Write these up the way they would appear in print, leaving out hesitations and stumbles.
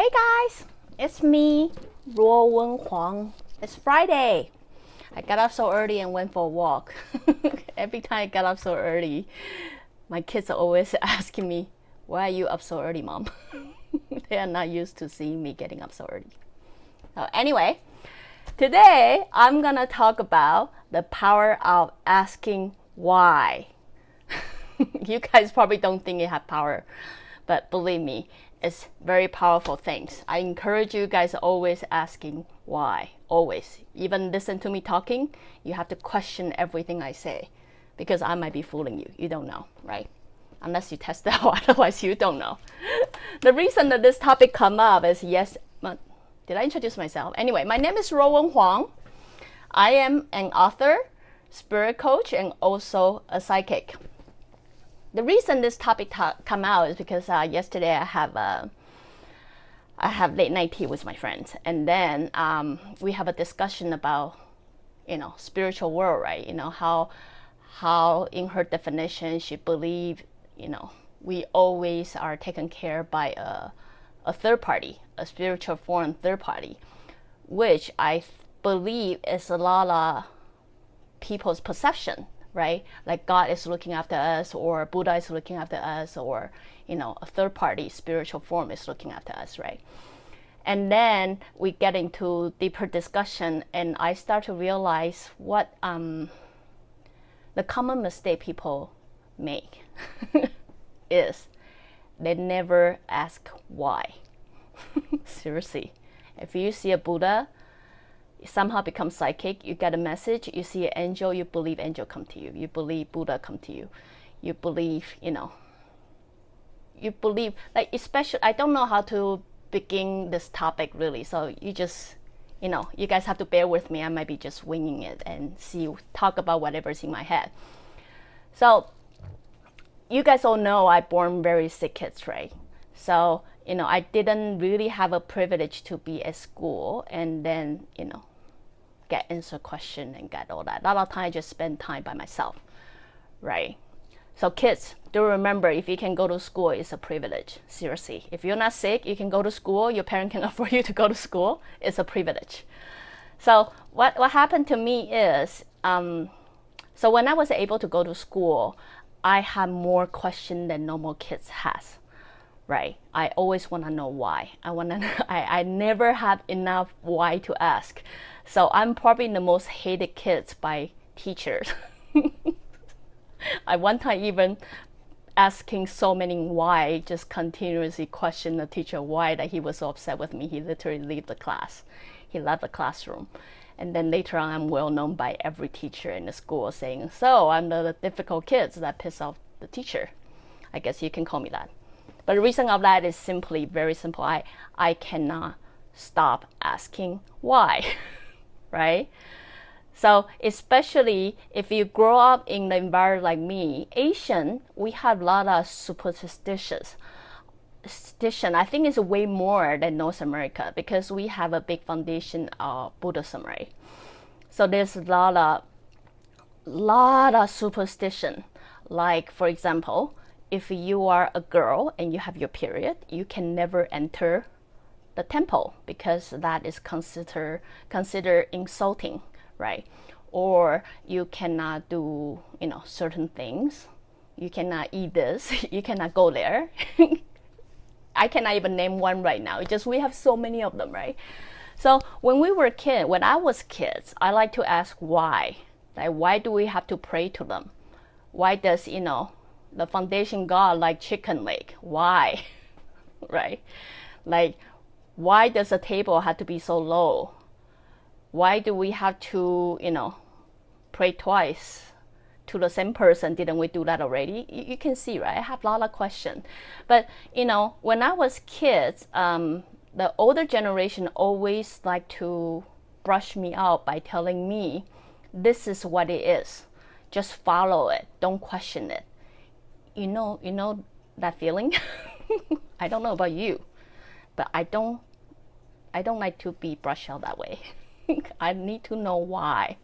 Hey guys, it's me, Ruowen Huang. It's Friday. I got up so early and went for a walk. Every time I get up so early, my kids are always asking me, why are you up so early, Mom? They are not used to seeing me getting up so early. So anyway, today I'm gonna talk about the power of asking why. You guys probably don't think it has power, but believe me, it's very powerful things. I encourage you guys always asking why, always. Even listen to me talking, you have to question everything I say because I might be fooling you. You don't know, right? Unless you test it out, otherwise you don't know. The reason that this topic come up is, did I introduce myself? Anyway, my name is Ruowen Huang. I am an author, spirit coach, and also a psychic. The reason this topic come out is because yesterday I have late night tea with my friends, and then we have a discussion about spiritual world, right? How in her definition she believe we always are taken care by a third party, a spiritual form third party, which I believe is a lot of people's perception. Right? Like God is looking after us, or Buddha is looking after us, or a third party spiritual form is looking after us, right? And then we get into deeper discussion, and I start to realize what the common mistake people make is they never ask why. Seriously, if you see a Buddha, you somehow become psychic, you get a message, you see an angel, you believe angel come to you, you believe Buddha come to you, you believe, you believe, like, especially, I don't know how to begin this topic really, so you just, you guys have to bear with me. I might be just winging it and talk about whatever's in my head. So, you guys all know I born very sick kids, right? So, I didn't really have a privilege to be at school and then, get answer question and get all that. A lot of time I just spend time by myself, right? So kids, do remember, if you can go to school, it's a privilege. Seriously, if you're not sick, you can go to school. Your parent can afford you to go to school. It's a privilege. So what happened to me is, so when I was able to go to school, I had more questions than normal kids has. Right? I always want to know why. I never had enough why to ask. So I'm probably the most hated kids by teachers. I one time even asking so many why, just continuously question the teacher why that he was so upset with me. He literally left the class. He left the classroom. And then later on, I'm well known by every teacher in the school saying, so I'm the difficult kids that piss off the teacher. I guess you can call me that. But the reason of that is simply very simple. I cannot stop asking why, right? So especially if you grow up in the environment like me, Asian, we have a lot of superstitions. I think it's way more than North America because we have a big foundation of Buddhism, right? So there's a lot of superstition. Like, for example, if you are a girl and you have your period, you can never enter the temple because that is considered insulting, right? Or you cannot do, certain things. You cannot eat this. You cannot go there. I cannot even name one right now. It's just we have so many of them, right? So when I was kids, I like to ask why. Like, why do we have to pray to them? Why does, the foundation God like chicken leg? Why? Right? Like, why does the table have to be so low? Why do we have to, pray twice to the same person? Didn't we do that already? You can see, right? I have a lot of questions. But, when I was kids, the older generation always like to brush me out by telling me, this is what it is. Just follow it. Don't question it. You know that feeling? I don't know about you, but I don't like to be brushed out that way. I need to know why.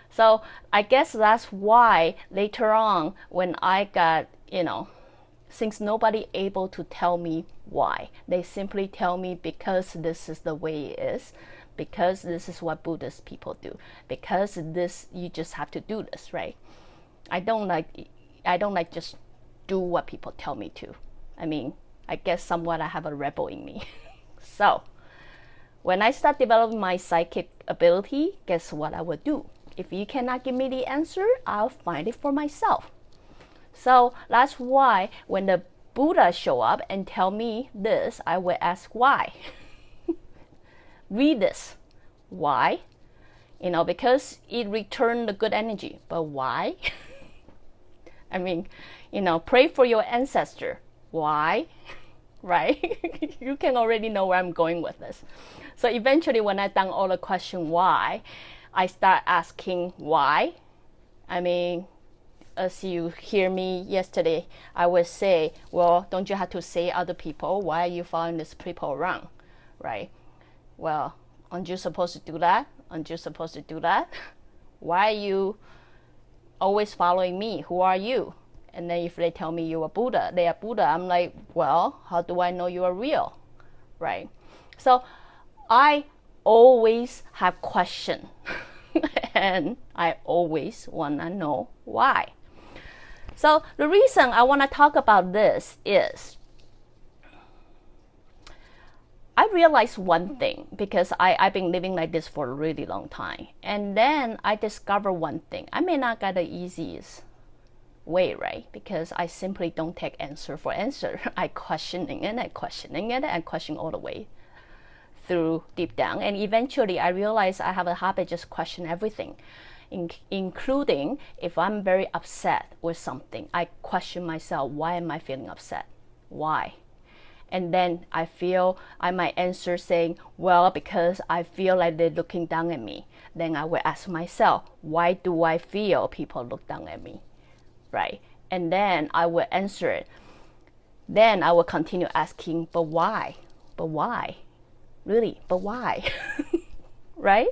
So I guess that's why later on when I got, since nobody able to tell me why. They simply tell me because this is the way it is, because this is what Buddhist people do, because this, you just have to do this, right? I don't like just do what people tell me to. I mean, I guess somewhat I have a rebel in me. So when I start developing my psychic ability, guess what I would do? If you cannot give me the answer, I'll find it for myself. So that's why when the Buddha show up and tell me this, I will ask why. Read this. Why? Because it returned the good energy. But why? I mean, pray for your ancestor. Why? Right? You can already know where I'm going with this. So eventually when I done all the question why, I start asking why. I mean, as you hear me yesterday, I would say, well, don't you have to say other people? Why are you following these people around? Right? Well, aren't you supposed to do that? Aren't you supposed to do that? Why are you always following me? Who are you? And then if they tell me you are Buddha, they are Buddha, I'm like, well, how do I know you are real? Right? So I always have questions. And I always want to know why. So the reason I want to talk about this is I realized one thing, because I've been living like this for a really long time. And then I discovered one thing. I may not get the easiest way, right? Because I simply don't take answer for answer. I questioning it and questioning it and question all the way through deep down. And eventually I realized I have a habit just question everything. Including if I'm very upset with something, I question myself, why am I feeling upset? Why? And then I might answer saying, well, because I feel like they're looking down at me. Then I will ask myself, why do I feel people look down at me? Right? And then I will answer it. Then I will continue asking, but why? But why? Really, but why? Right?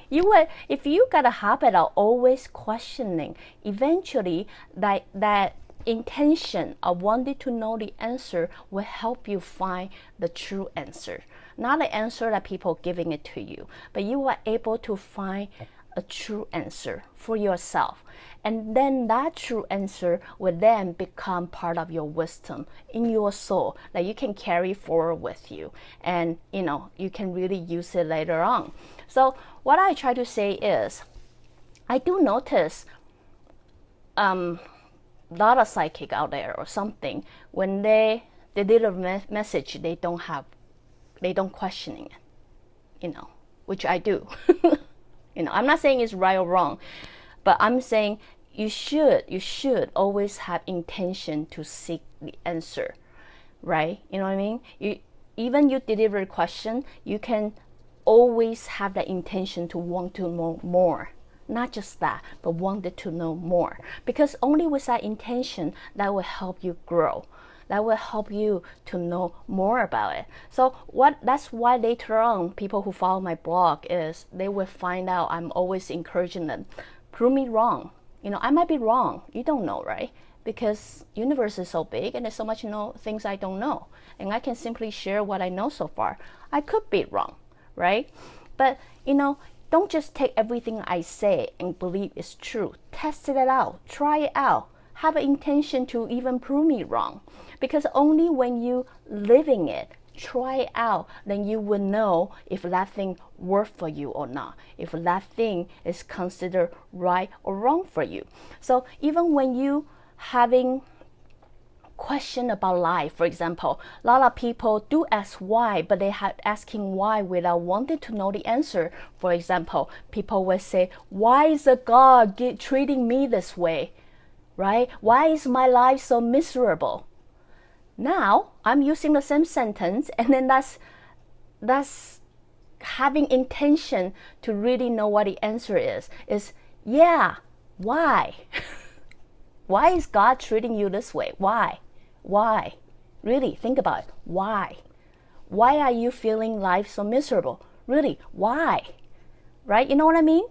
If you got a habit of always questioning, eventually that intention of wanting to know the answer will help you find the true answer. Not the answer that people giving it to you, but you are able to find a true answer for yourself. And then that true answer will then become part of your wisdom in your soul that you can carry forward with you. And you can really use it later on. So what I try to say is, I do notice a lot of psychic out there or something, when they deliver a message, they don't questioning it, which I do. I'm not saying it's right or wrong, but I'm saying you should always have intention to seek the answer, right? You know what I mean? Even you deliver a question, you can always have the intention to want to know more. Not just that, but wanted to know more. Because only with that intention, that will help you grow. That will help you to know more about it. So that's why later on, people who follow my blog they will find out I'm always encouraging them, prove me wrong. I might be wrong. You don't know, right? Because universe is so big and there's so much things I don't know. And I can simply share what I know so far. I could be wrong, right? But, don't just take everything I say and believe it's true. Test it out. Try it out. Have an intention to even prove me wrong. Because only when you living it, try it out, then you will know if that thing works for you or not. If that thing is considered right or wrong for you. So even when you having question about life, for example, a lot of people do ask why, but they have asking why without wanting to know the answer. For example, people will say, why is the God treating me this way? Right? Why is my life so miserable? Now I'm using the same sentence, and then that's having intention to really know what the answer is yeah, why? Why is God treating you this way? Why? Really, think about it. Why are you feeling life so miserable? Really, why? Right? You know what I mean?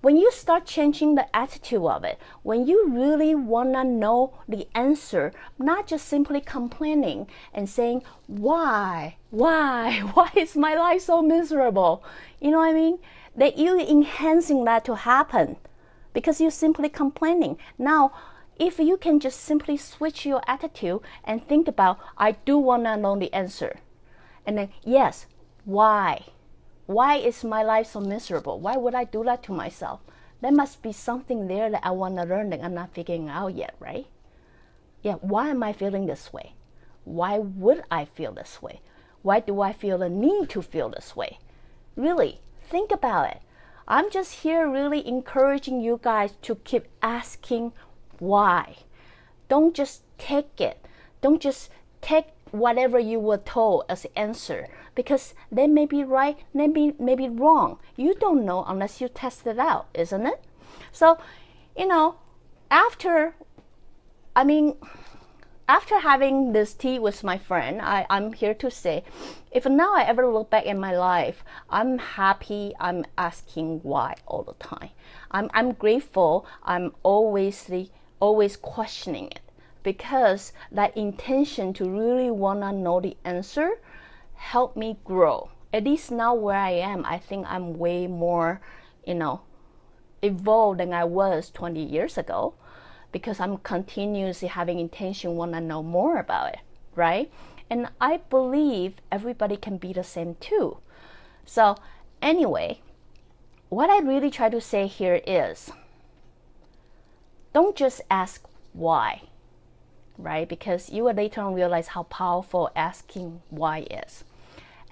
when you start changing the attitude of it, when you really want to know the answer, not just simply complaining and saying, why is my life so miserable? You know what I mean? That you enhancing that to happen because you're simply complaining. Now, if you can just simply switch your attitude and think about, I do want to know the answer. And then, yes, why? Why is my life so miserable? Why would I do that to myself? There must be something there that I want to learn that I'm not figuring out yet, right? Yeah, why am I feeling this way? Why would I feel this way? Why do I feel the need to feel this way? Really, think about it. I'm just here really encouraging you guys to keep asking why. Don't just take it. Don't just take whatever you were told as the answer, because they may be right, maybe wrong. You don't know unless you test it out, isn't it? So, after having this tea with my friend, I'm here to say, if now I ever look back in my life, I'm happy I'm asking why all the time. I'm grateful I'm always questioning it, because that intention to really want to know the answer helped me grow. At least now where I am, I think I'm way more, evolved than I was 20 years ago, because I'm continuously having intention, want to know more about it, right? And I believe everybody can be the same too. So anyway, what I really try to say here is, don't just ask why, right? Because you will later on realize how powerful asking why is.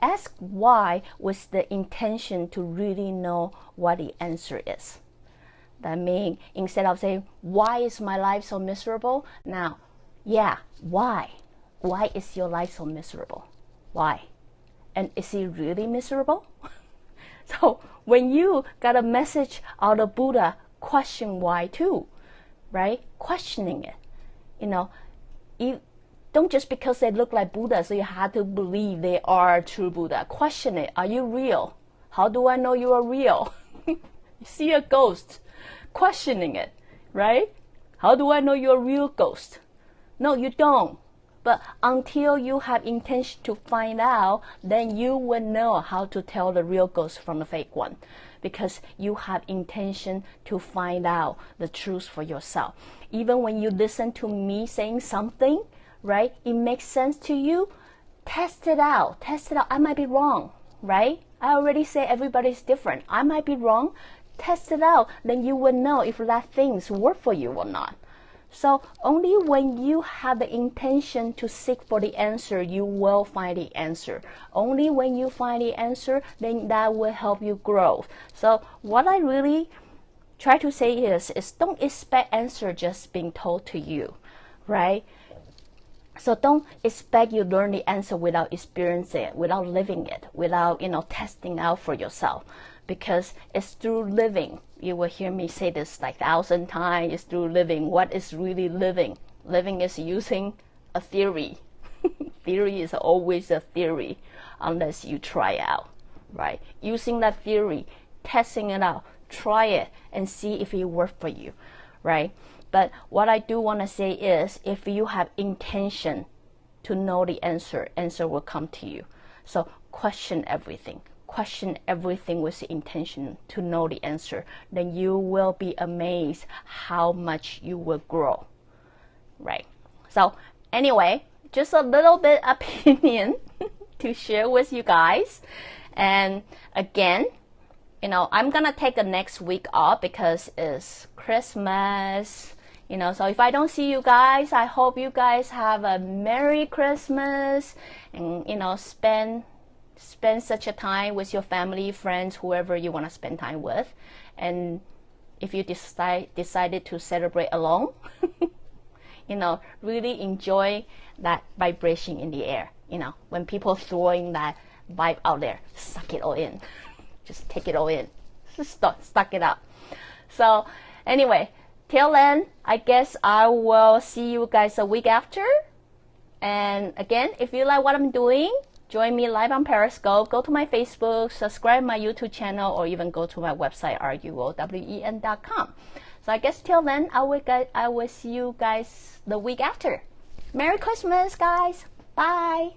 Ask why with the intention to really know what the answer is. That means instead of saying, why is my life so miserable? Now, why? Why is your life so miserable? Why? And is it really miserable? So when you got a message out of Buddha, question why too, right? Questioning it. You don't just because they look like Buddha, so you have to believe they are true Buddha. Question it. Are you real? How do I know you are real? You see a ghost. Questioning it, right? How do I know you're a real ghost? No, you don't. But until you have intention to find out, then you will know how to tell the real ghost from the fake one, because you have intention to find out the truth for yourself. Even when you listen to me saying something, right, it makes sense to you, test it out. I might be wrong, right? I already say everybody's different. I might be wrong. Test it out, then you will know if that things work for you or not. So only when you have the intention to seek for the answer, you will find the answer. Only when you find the answer, then that will help you grow. So what I really try to say is don't expect answer just being told to you, right? So don't expect you learn the answer without experiencing it, without living it, without testing out for yourself. Because it's through living. You will hear me say this like 1,000 times. It's through living. What is really living? Living is using a theory. Theory is always a theory unless you try out, right? Using that theory, testing it out, try it and see if it works for you, right? But what I do want to say is, if you have intention to know the answer will come to you. So question everything. Question everything with the intention to know the answer. Then you will be amazed how much you will grow, right? So anyway, just a little bit opinion to share with you guys. And again, I'm gonna take the next week off because it's Christmas. So if I don't see you guys, I hope you guys have a Merry Christmas and spend such a time with your family, friends, whoever you want to spend time with. And if you decided to celebrate alone, really enjoy that vibration in the air. When people throwing that vibe out there, suck it all in. Just take it all in. Just suck it up. So anyway, till then, I guess I will see you guys a week after. And again, if you like what I'm doing, join me live on Periscope, go to my Facebook, subscribe my YouTube channel, or even go to my website, ruowen.com. So I guess till then, I will see you guys the week after. Merry Christmas, guys. Bye.